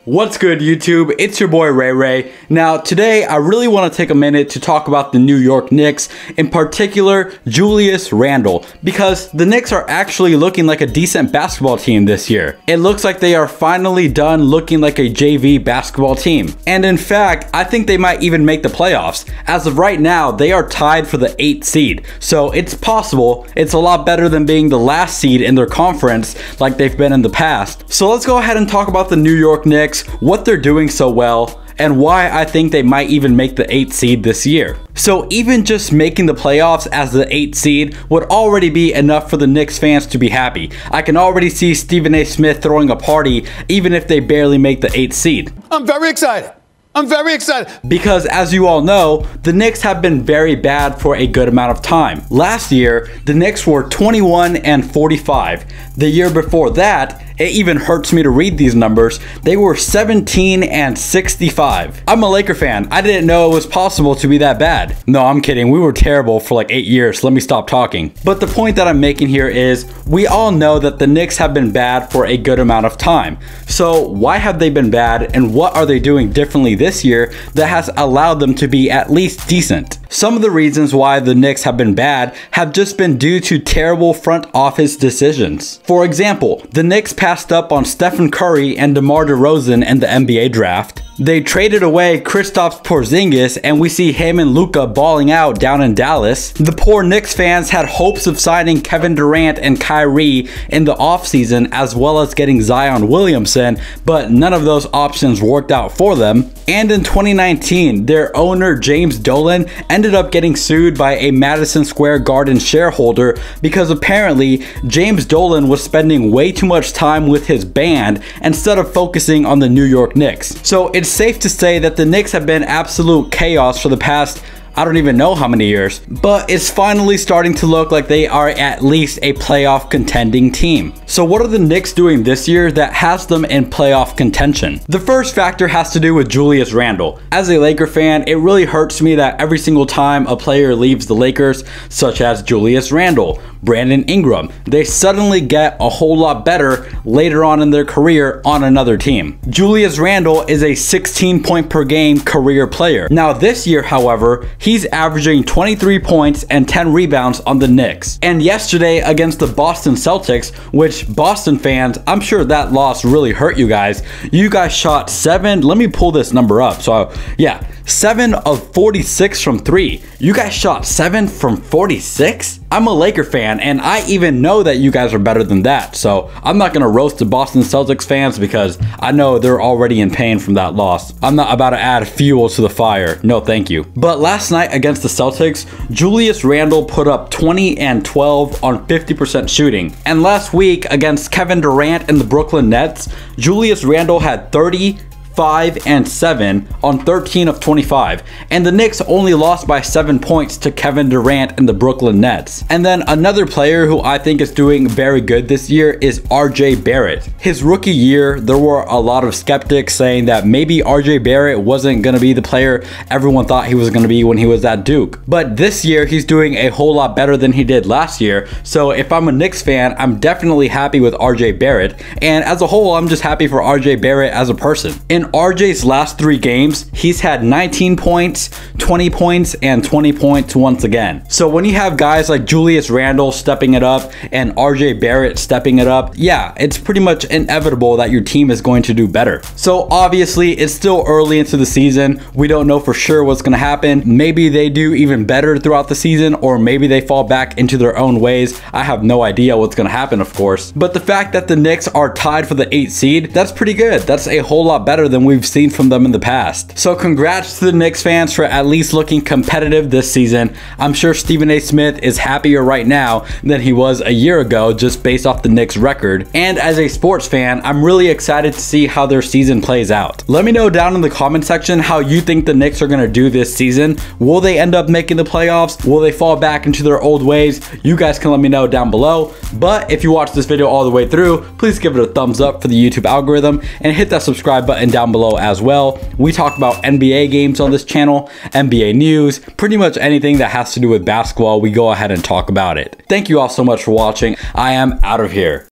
What's good, YouTube? It's your boy Ray Ray. Now today I really want to take a minute to talk about the New York Knicks, in particular Julius Randle, because the Knicks are actually looking like a decent basketball team this year. It looks like they are finally done looking like a JV basketball team, and in fact I think they might even make the playoffs. As of right now they are tied for the 8th seed, so it's possible. It's a lot better than being the last seed in their conference like they've been in the past. So let's go ahead and talk about the New York Knicks, what they're doing so well, and why I think they might even make the 8th seed this year. So even just making the playoffs as the 8th seed would already be enough for the Knicks fans to be happy. I can already see Stephen A. Smith throwing a party even if they barely make the 8th seed. I'm very excited. I'm very excited. Because as you all know, the Knicks have been very bad for a good amount of time. Last year, the Knicks were 21-45. The year before that, it even hurts me to read these numbers, they were 17-65. I'm a Laker fan. I didn't know it was possible to be that bad. No, I'm kidding. We were terrible for like 8 years. Let me stop talking. But the point that I'm making here is we all know that the Knicks have been bad for a good amount of time. So why have they been bad, and what are they doing differently this year that has allowed them to be at least decent? Some of the reasons why the Knicks have been bad have just been due to terrible front office decisions. For example, the Knicks passed up on Stephen Curry and DeMar DeRozan in the NBA draft. They traded away Kristaps Porzingis, and we see him and Luka balling out down in Dallas. The poor Knicks fans had hopes of signing Kevin Durant and Kyrie in the offseason, as well as getting Zion Williamson, but none of those options worked out for them. And in 2019, their owner James Dolan ended up getting sued by a Madison Square Garden shareholder because apparently James Dolan was spending way too much time with his band instead of focusing on the New York Knicks. So it's safe to say that the Knicks have been absolute chaos for the past, I don't even know how many years, but it's finally starting to look like they are at least a playoff contending team. So what are the Knicks doing this year that has them in playoff contention? The first factor has to do with Julius Randle. As a Laker fan, it really hurts me that every single time a player leaves the Lakers, such as Julius Randle, Brandon Ingram, they suddenly get a whole lot better later on in their career on another team. Julius Randle is a 16 point per game career player. Now this year, however, he's averaging 23 points and 10 rebounds on the Knicks. And yesterday against the Boston Celtics, which Boston fans, I'm sure that loss really hurt you guys. You guys shot 7, let me pull this number up. So yeah, 7 of 46 from 3. You guys shot 7 from 46? I'm a Laker fan, and I even know that you guys are better than that. So I'm not gonna roast the Boston Celtics fans because I know they're already in pain from that loss. I'm not about to add fuel to the fire. No, thank you. But last night against the Celtics, Julius Randle put up 20 and 12 on 50% shooting. And last week against Kevin Durant and the Brooklyn Nets, Julius Randle had 30, 5 and 7 on 13 of 25, and the Knicks only lost by 7 points to Kevin Durant and the Brooklyn Nets. And then another player who I think is doing very good this year is RJ Barrett. His rookie year, there were a lot of skeptics saying that maybe RJ Barrett wasn't going to be the player everyone thought he was going to be when he was at Duke. But this year he's doing a whole lot better than he did last year. So if I'm a Knicks fan, I'm definitely happy with RJ Barrett, and as a whole I'm just happy for RJ Barrett as a person. In RJ's last 3 games, he's had 19 points, 20 points, and 20 points once again. So when you have guys like Julius Randle stepping it up and RJ Barrett stepping it up, yeah, it's pretty much inevitable that your team is going to do better. So obviously, it's still early into the season. We don't know for sure what's going to happen. Maybe they do even better throughout the season, or maybe they fall back into their own ways. I have no idea what's going to happen, of course. But the fact that the Knicks are tied for the 8th seed, that's pretty good. That's a whole lot better than we've seen from them in the past. So congrats to the Knicks fans for at least looking competitive this season. I'm sure Stephen A. Smith is happier right now than he was a year ago just based off the Knicks record. And as a sports fan, I'm really excited to see how their season plays out. Let me know down in the comment section how you think the Knicks are going to do this season. Will they end up making the playoffs? Will they fall back into their old ways? You guys can let me know down below. But if you watched this video all the way through, please give it a thumbs up for the YouTube algorithm and hit that subscribe button down below as well. We talk about NBA games on this channel, NBA news, pretty much anything that has to do with basketball, we go ahead and talk about it. Thank you all so much for watching. I am out of here.